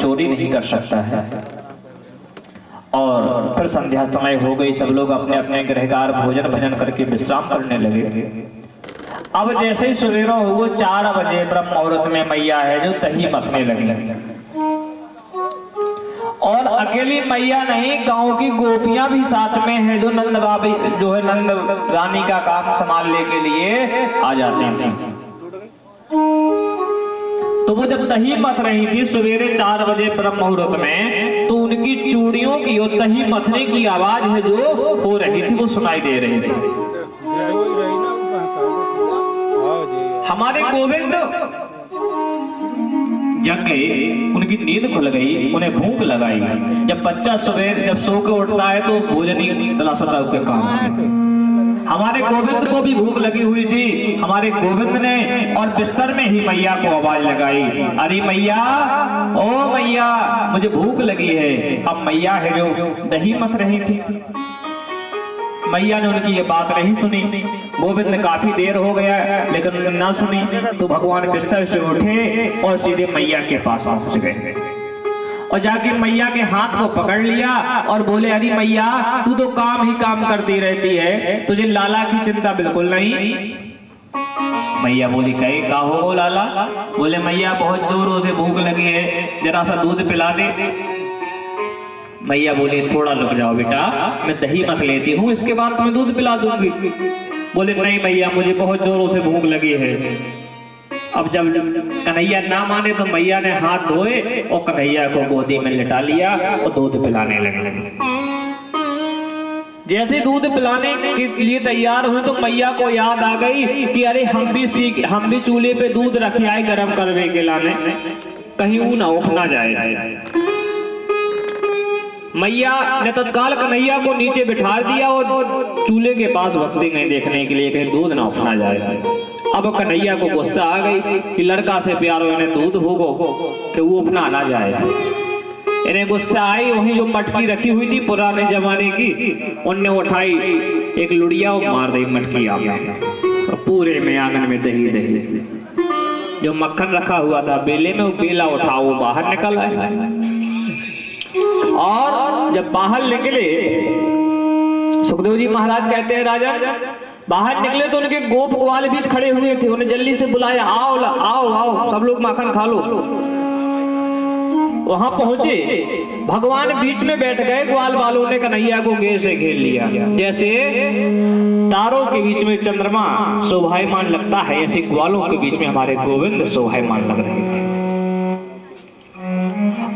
चोरी नहीं कर सकता है। और फिर संध्या समय हो गई, सब लोग अपने अपने गृहकार भोजन भजन करके विश्राम करने लगे। अब जैसे ही सवेरा हुआ 4 बजे ब्रह्म मुहूर्त में मैया है जो दही मथने लगी। और अकेली मैया नहीं, गांव की गोपियां भी साथ में है जो नंद बाबी जो है नंद रानी का काम संभालने के लिए आ जाती थी। तो वो जब दही मथ रही थी सवेरे 4 बजे ब्रह्म मुहूर्त में, तो उनकी चूड़ियों की और दही मथने की आवाज है जो हो रही थी वो सुनाई दे रही थी। हमारे गोविंद जग गए, उनकी नींद खुल गई, उन्हें भूख लगाई। जब बच्चा सवेरे जब सो के उठता है तो भोजन ही तलाशता के काम। हमारे गोविंद को भी भूख लगी हुई थी। हमारे गोविंद ने और बिस्तर में ही मैया को आवाज लगाई, अरे मैया, ओ मैया, मुझे भूख लगी है। अब मैया है जो दही मथ रही थी। मैया ने उनकी ये बात नहीं सुनी। गोविंद काफी देर हो गया लेकिन उन्होंने ना सुनी। तो भगवान बिस्तर से उठे और सीधे मैया के पास पहुंच गए और जाके मैया के हाथ को पकड़ लिया और बोले, अरे मैया, तू तो काम ही काम करती रहती है, तुझे लाला की चिंता बिल्कुल नहीं। मैया बोली, कहे का हो लाला? बोले, मैया बहुत जोरों से भूख लगी है, जरा सा दूध पिला दे। मैया बोली, थोड़ा रुक जाओ बेटा, मैं दही मथ लेती हूँ, इसके बाद तुम्हें दूध पिला दूंगी। बोले, नहीं मैया, मुझे बहुत जोरों से भूख लगी है। अब जब कन्हैया ना माने तो मैया ने हाथ धोए और कन्हैया को गोदी में लिटा लिया और दूध पिलाने लगे। जैसे दूध पिलाने के लिए तैयार हुए तो मैया को याद आ गई कि अरे हम भी चूल्हे पे दूध रखे आए गर्म करने के लाने, कहीं वो ना उठना जाए। मैया ने तत्काल कन्हैया को नीचे बिठा दिया और चूल्हे के पास वक्ती नहीं देखने के लिए कहीं दूध ना उठना जाए। अब कन्हैया को गुस्सा आ गई कि लड़का से प्यार हो, इन्हें दूध भोगो कि वो अपना ना जाए। इन्हें गुस्सा आई, वही जो मटकी रखी हुई थी पुराने जमाने की, उनने उठाई एक लुड़िया और मार दी मटकी आगे। पूरे में आंगन में दही दही जो मक्खन रखा हुआ था बेले में, वो बेला उठा वो बाहर निकल आए। और जब बाहर निकले, सुखदेव जी महाराज कहते हैं राजा बाहर निकले तो उनके गोप ग्वाल भी खड़े हुए थे। उन्हें जल्दी से बुलाया, आओ आओ आओ, सब लोग माखन खा लो। वहां पहुंचे, भगवान बीच में बैठ गए। ग्वाल वालों ने कन्हैया को घेर से घेर लिया। जैसे तारों के बीच में चंद्रमा शोभायमान लगता है, ऐसे ग्वालों के बीच में हमारे गोविंद शोभायमान लग रहे थे।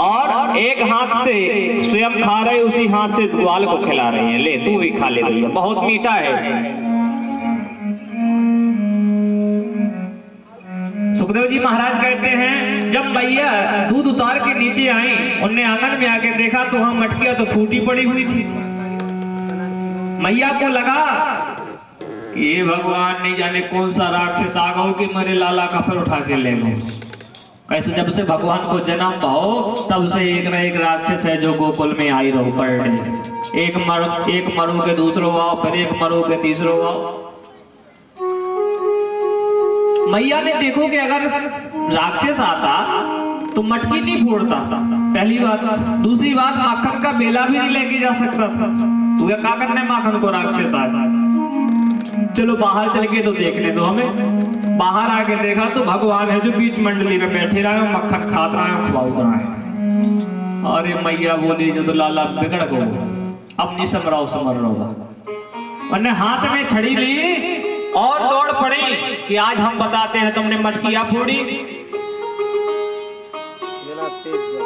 और एक हाथ से स्वयं खा रहे, उसी हाथ से ग्वाल को खिला रहे हैं, ले तू भी खा ले भैया, बहुत मीठा है। सुखदेव जी महाराज कहते हैं जब मैया दूध उतार के नीचे आई, उनने आंगन में आके देखा तो वहां मटकियां तो फूटी पड़ी हुई थी। मैया को लगा कि ये भगवान नहीं जाने कौन सा राक्षस आ गया कि मेरे लाला का फल उठा के ले गए। कैसे जब से भगवान को जन्म पाओ तब से एक न एक राक्षस है जो गोकुल में आई रहो पड़ने। एक मरु के दूसरो आओ, फिर एक मरु के तीसरो आओ। मैया ने देखो कि अगर राक्षस आता तो मटकी नहीं फोड़ता, पहली बात। दूसरी बात, माखन का बेला भी नहीं लेके जा सकता था। तो क्या करने माखन को राक्षस आया। चलो बाहर चल के तो देखने दो हमें। बाहर आके देखा तो भगवान है जो बीच मंडली में बैठे रहा है, मक्खन खात रहा है, खिलाउत रहा है। अरे मैया बोली, जो तो लाला बिगड़ गो, अब नहीं समर रहो। उन्हें हाथ में छड़ी ली और दौड़ पड़ी कि आज हम बताते हैं तुमने मटकियां फोड़ी।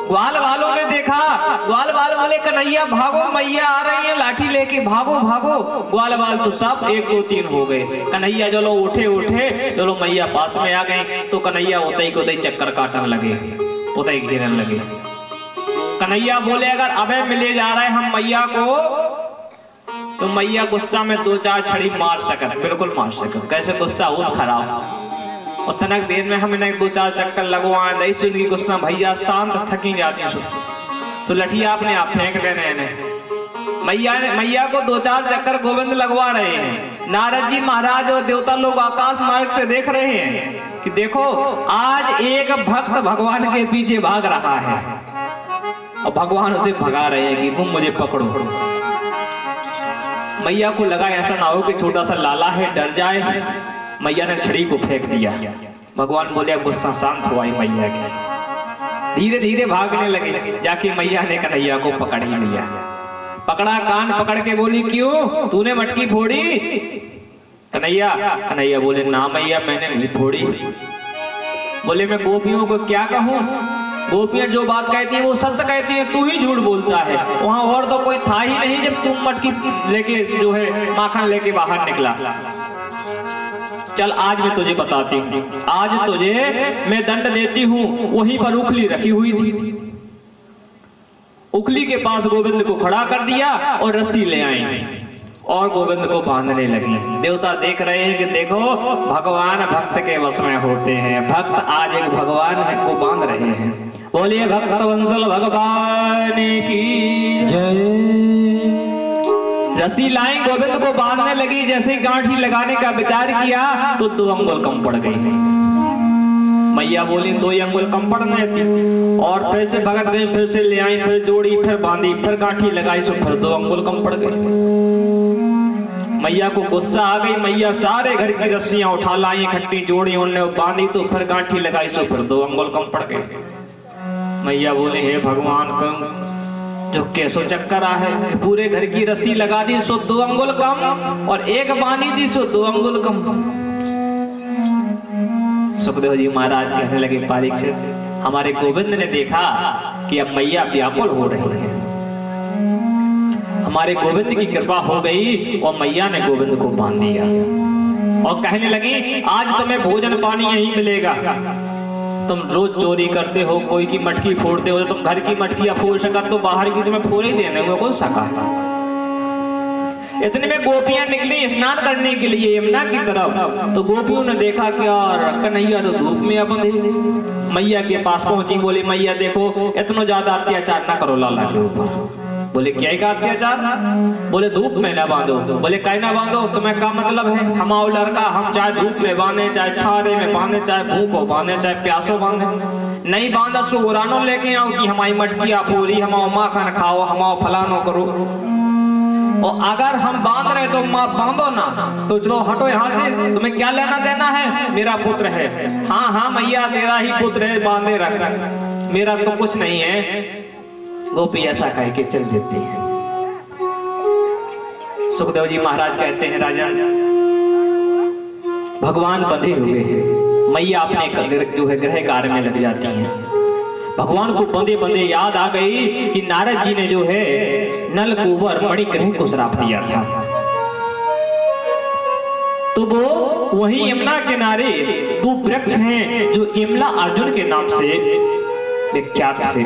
ग्वाल वालों ने देखा, ग्वाल वाल बोले कन्हैया भागो, मैया आ रही है लाठी लेके, भागो भागो। ग्वाल वाल तो सब 1 2 3 हो गए। कन्हैया चलो उठे, चलो मैया पास में आ गए। तो कन्हैया उतई को उतई चक्कर काटने लगे, उतई घेरने लगे। कन्हैया बोले अगर अबे मिले जा रहे हम मैया को तो मैया गुस्सा में 2-4 छड़ी मार सकत, बिल्कुल मार सकत। कैसे गुस्सा हो खराब। और तनक देर में हम इन्हें 2-4 चक्कर लगवाए, नहीं सुन गुस्सा भैया शांत थकी जाती तो लठिया अपने आप फेंक देने इन्हें। मैया को 2-4 चक्कर गोविंद लगवा रहे हैं। नारद जी महाराज और देवता लोग आकाश मार्ग से देख रहे हैं कि देखो आज एक भक्त भगवान के पीछे भाग रहा है। और भगवान उसे भगा रहे हैं कि तुम मुझे पकड़ो। मैया को लगा ऐसा ना हो कि छोटा सा लाला है डर जाए। मैया ने छड़ी को फेंक दिया। भगवान बोले गुस्सा शांत हुआ मैया की। धीरे धीरे भागने लगे। जाके मैया ने कन्हैया को पकड़ ही लिया। पकड़ा, कान पकड़ के बोली क्यों तूने मटकी फोड़ी? कन्हैया बोले ना मैया मैंने नहीं फोड़ी। बोले मैं गोपियों को क्या कहूँ? गोपियां जो बात कहती है वो सत्य कहती है, तू ही झूठ बोलता है। वहां और तो कोई था ही नहीं जब तुम मटकी लेके जो है माखन लेके बाहर निकला। चल आज मैं तुझे बताती हूँ, आज तुझे मैं दंड देती हूँ। वहीं पर उखली रखी हुई थी। उखली के पास गोविंद को खड़ा कर दिया और रस्सी ले आए और गोविंद को बांधने लगी। देवता देख रहे हैं कि देखो भगवान भक्त के वश में होते हैं। भक्त आज एक भगवान है को बांध रहे हैं। बोलिए भक्त वंशल भगवान की जय। रस्सी लाई गोविंद को बांधने लगी। जैसे गांठी लगाने का विचार किया तो 2 अंगुल कम पड़ गई। मैया बोली 2 अंगुल कम पड़ने थी। और फिर से भगत गई, फिर से ले आई, फिर जोड़ी, फिर बांधी, फिर गांठी लगाई सो फिर 2 अंगुल कम पड़ गई। मैया को गुस्सा आ गई। मैया सारे घर की रस्सियां उठा लाई, इकट्ठी जोड़ी उन्होंने बांधी तो फिर गांठी लगाई सो फिर 2 अंगुल कम पड़ गए। मैया बोले हे भगवान कम जो कैसो चक्कर आ है, पूरे घर की रस्सी लगा दी सो 2 अंगुल कम और एक बांधी दी सो 2 अंगुल कम। सुखदेव जी महाराज कहने लगे परीक्षित, हमारे गोविंद ने देखा कि अब मैया व्याकुल हो रही है। हमारे गोविंद की कृपा हो गई और मैया ने गोविंद को बांध दिया और कहने लगी आज तुम्हें भोजन पानी यही मिलेगा। तुम रोज चोरी करते हो, कोई की मटकी फोड़ते हो, तुम घर की मटकियां फोड़ सका तो बाहर की तुम्हें फोड़ ही देने को कौन सका। इतने में गोपियां निकली स्नान करने के लिए यमुना की तरफ। तो गोपियों ने देखा कि यार कन्हैया तो धूप में अब मैया के पास पहुंची। बोले मैया देखो इतना ज्यादा अत्याचार ना करो लाला के ऊपर। बोले क्या का अत्याचार? बोले धूप में ना बांधो। बोले क्या ना बांधो? तुम्हें क्या मतलब है? हमारा लड़का हम चाहे धूप में बांधे, चाहे छारे में बांधे, चाहे भूखो बांधे, चाहे प्यासो बांधे, नहीं बांधा सो उरानो लेके आओ कि हमारी मटकिया पूरी, हमारा माखन खाओ, हमारा फलानो करो। और अगर हम बांध रहे तो बांधो ना, तो चलो हटो यहाँ से, तुम्हें क्या लेना देना है? मेरा पुत्र है। हाँ हाँ मैया तेरा ही पुत्र है, बांधे रख, मेरा तो कुछ नहीं है। गोपी ऐसा कह के चल देती है। सुखदेव जी महाराज कहते हैं राजन भगवान बंधे हुए हैं। मैया अपने जो है गृह कार्य में लग जाती हैं। भगवान को बंधे बंधे याद आ गई कि नारद जी ने जो है नलकूबर मणिग्रह को श्राप दिया था। तो वो वही यमुना किनारे 2 वृक्ष हैं जो यमला अर्जुन के नाम से विख्यात थे।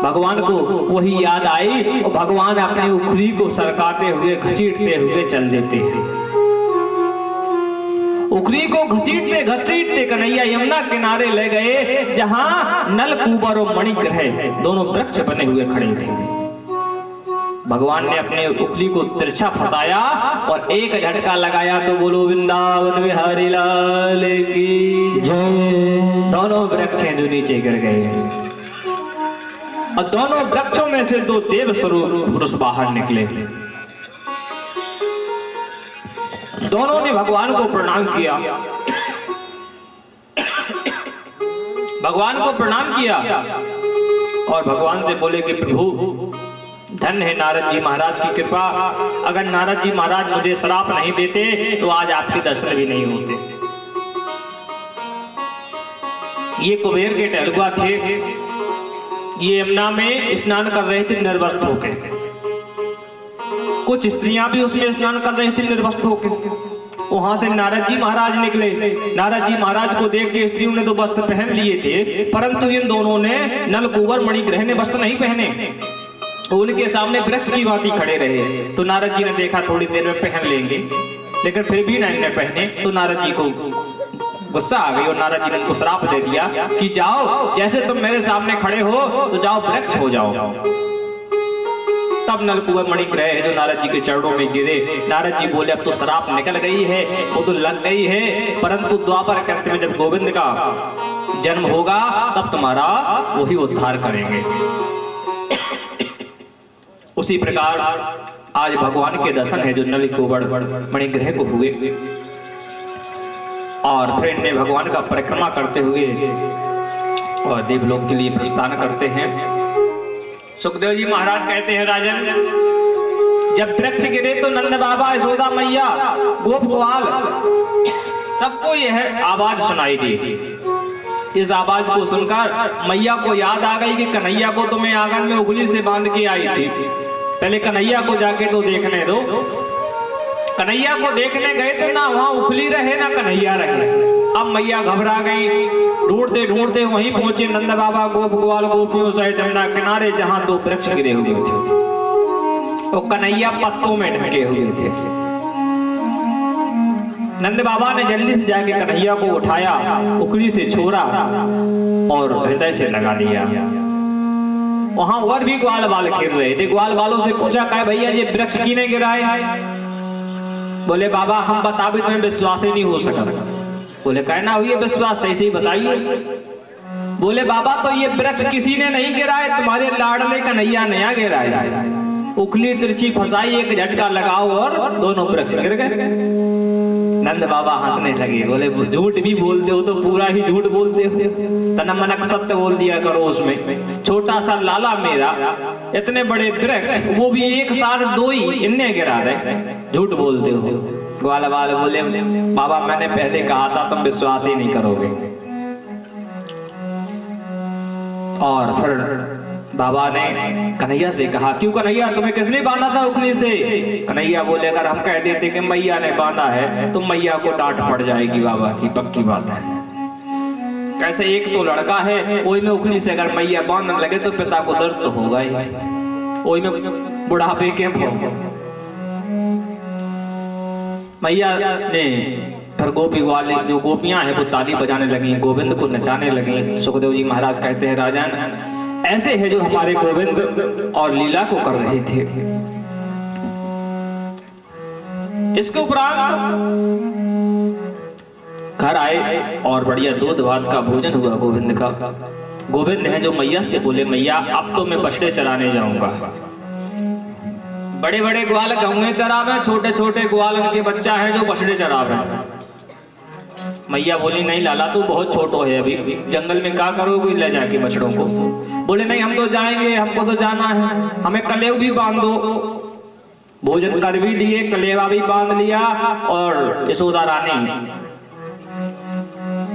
भगवान को वही याद आई और भगवान अपनी उखली को सरकाते हुए घसीटते हुए चल देते हैं। उखली को घसीटते घसीटते कन्हैया यमुना किनारे ले गए जहां नलकूबर और मणिग्रह दोनों वृक्ष बने हुए खड़े थे। भगवान ने अपने उखली को तिरछा फंसाया और एक झटका लगाया तो बोलो वृंदावन बिहारी लाल की जय। दोनों वृक्ष जो नीचे गिर गए और दोनों वृक्षों में से 2 देव स्वरूप पुरुष बाहर निकले। दोनों ने भगवान को प्रणाम किया। भगवान को प्रणाम किया और भगवान से बोले कि प्रभु धन्य है नारद जी महाराज की कृपा। अगर नारद जी महाराज मुझे श्राप नहीं देते तो आज आपके दर्शन भी नहीं होते। ये कुबेर के टहलुआ थे। ये यमुना में स्नान कर रहे थे निर्वस्त्र होकर। कुछ स्त्रियां भी उसमें स्नान कर रही थी निर्वस्त्र होकर। वहां से नारद जी महाराज निकले। नारद जी महाराज को देख के स्त्रियों ने तो वस्त्र पहन लिए थे, परंतु इन दोनों ने नलकूबर मणिग्रह ने वस्त्र नहीं पहने। उनके सामने वृक्ष की भांति खड़े रहे। तो नारद जी ने देखा थोड़ी देर में पहन लेंगे, लेकिन फिर भी नहीं पहने। तो नारद जी को गुस्सा आ गई और नारद जी ने उनको श्राप दे दिया कि जाओ, जैसे तुम मेरे सामने खड़े हो तो जाओ वृक्ष हो जाओ। तब नलकूबर मणिग्रह जो नारद जी के चरणों में गिरे। नारद जी बोले अब तो श्राप निकल गई है, वो तो लग गई है, परंतु द्वापर कृत में जब गोविंद का जन्म होगा तब तुम्हारा वही उद्धार करेंगे। उसी प्रकार आज भगवान के दर्शन है जो नल कुंवर मणिग्रह को हुए और फिर ने भगवान का परिक्रमा करते हुए और देवलोक के लिए प्रस्थान करते हैं। सुखदेव जी महाराज कहते हैं राजन, जब वृक्ष गिरे तो नंद बाबा, यशोदा मैया, गोप ग्वाल सबको यह आवाज सुनाई दी। इस आवाज को सुनकर मैया को याद आ गई कि कन्हैया को तो मैं आंगन में उंगली से बांध के आई थी, पहले कन्हैया को जाके तो देखने दो। कन्हैया को देखने गए तो ना वहां उखली रहे ना कन्हैया रहे। अब मैया घबरा गई, ढूंढते ढूंढते वहीं पहुंचे नंद बाबा गोप ग्वाल गोपियों सहित जमुना किनारे जहां दो वृक्ष गिरे हुए थे। तो कन्हैया पत्तों में ढके हुए थे। नंद बाबा ने जल्दी से जाके कन्हैया को उठाया, उखली से छोड़ा और हृदय से लगा लिया। वहां और भी ग्वाल बाल खेल रहे थे। ग्वाल बालों से पूछा, कहे भैया ये वृक्ष किने गिराए? बोले बाबा हम बता भी तुम्हें विश्वास ही नहीं हो सका। बोले कहना हुई विश्वास, सही सही बताइए। बोले बाबा तो ये वृक्ष किसी ने नहीं गिराए, तुम्हारे लाडले कन्हैया ने यहाँ गिराया। उखली तिरछी फंसाई, एक झटका लगाओ और दोनों वृक्ष गिर गए। नंद बाबा हंसने लगे, बोले झूठ भी बोलते हो तो पूरा ही झूठ बोलते हो, तना मनक सत्य बोल दिया करो। उसमें छोटा सा लाला मेरा, इतने बड़े वृक्ष वो भी एक साथ दो ही इन्ने गिरा रहे, झूठ बोलते हो। ग्वाल बाल बोले बाबा मैंने पहले कहा था, तुम विश्वास ही नहीं करोगे। और फिर बाबा ने कन्हैया से कहा, क्यों कन्हैया तुम्हें किसने बांधा था उखली से? कन्हैया बोले अगर हम कह देते कि मैया ने बांधा है तो मैया को डांट पड़ जाएगी बाबा की, पक्की बात है। कैसे एक तो लड़का है, ओई में उखली से अगर मैया बांधने लगे तो पिता को दर्द तो होगा ही, ओई में बुढ़ापे के मैया ने फिर गोपी वाले जो गोपियां हैं वो ताली बजाने लगी, गोविंद को नचाने लगी। सुखदेव जी महाराज कहते हैं राजन, ऐसे है जो हमारे गोविंद और लीला को कर रहे थे। इसके उपरांत घर आए और बढ़िया दूध भात का भोजन हुआ गोविंद का। गोविंद है जो मैया से बोले मैया अब तो मैं बछड़े चराने जाऊंगा। बड़े बड़े ग्वाल गौएं चरावे, छोटे छोटे ग्वाल उनके बच्चा है जो बछड़े चरावे। मैया बोली नहीं लाला तू बहुत छोटो है, अभी जंगल में क्या करोगे ले जाके बछड़ों को? बोले नहीं हम तो जाएंगे, हमको तो जाना है, हमें कलेव भी बांध दो। भोजन कर भी दिए, कलेवा भी बांध लिया और यशोदा रानी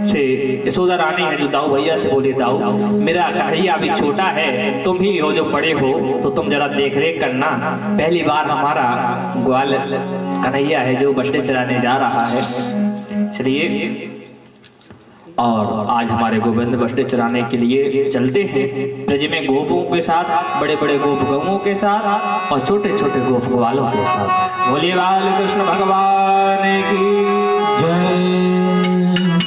से, यशोदा रानी है जो दाऊ भैया से बोले दाऊ मेरा कन्हैया अभी छोटा है, तुम ही हो जो बड़े हो तो तुम जरा देख रेख करना, पहली बार हमारा ग्वाल कन्हैया है जो बछड़े चराने जा रहा है। चलिए और आज हमारे गोविंद बछड़े चराने के लिए चलते हैं ब्रज में गोपों के साथ, बड़े बड़े गोप गौओं के साथ और छोटे छोटे गोप ग्वालों के साथ। बोलिए बाल कृष्ण भगवान की जय।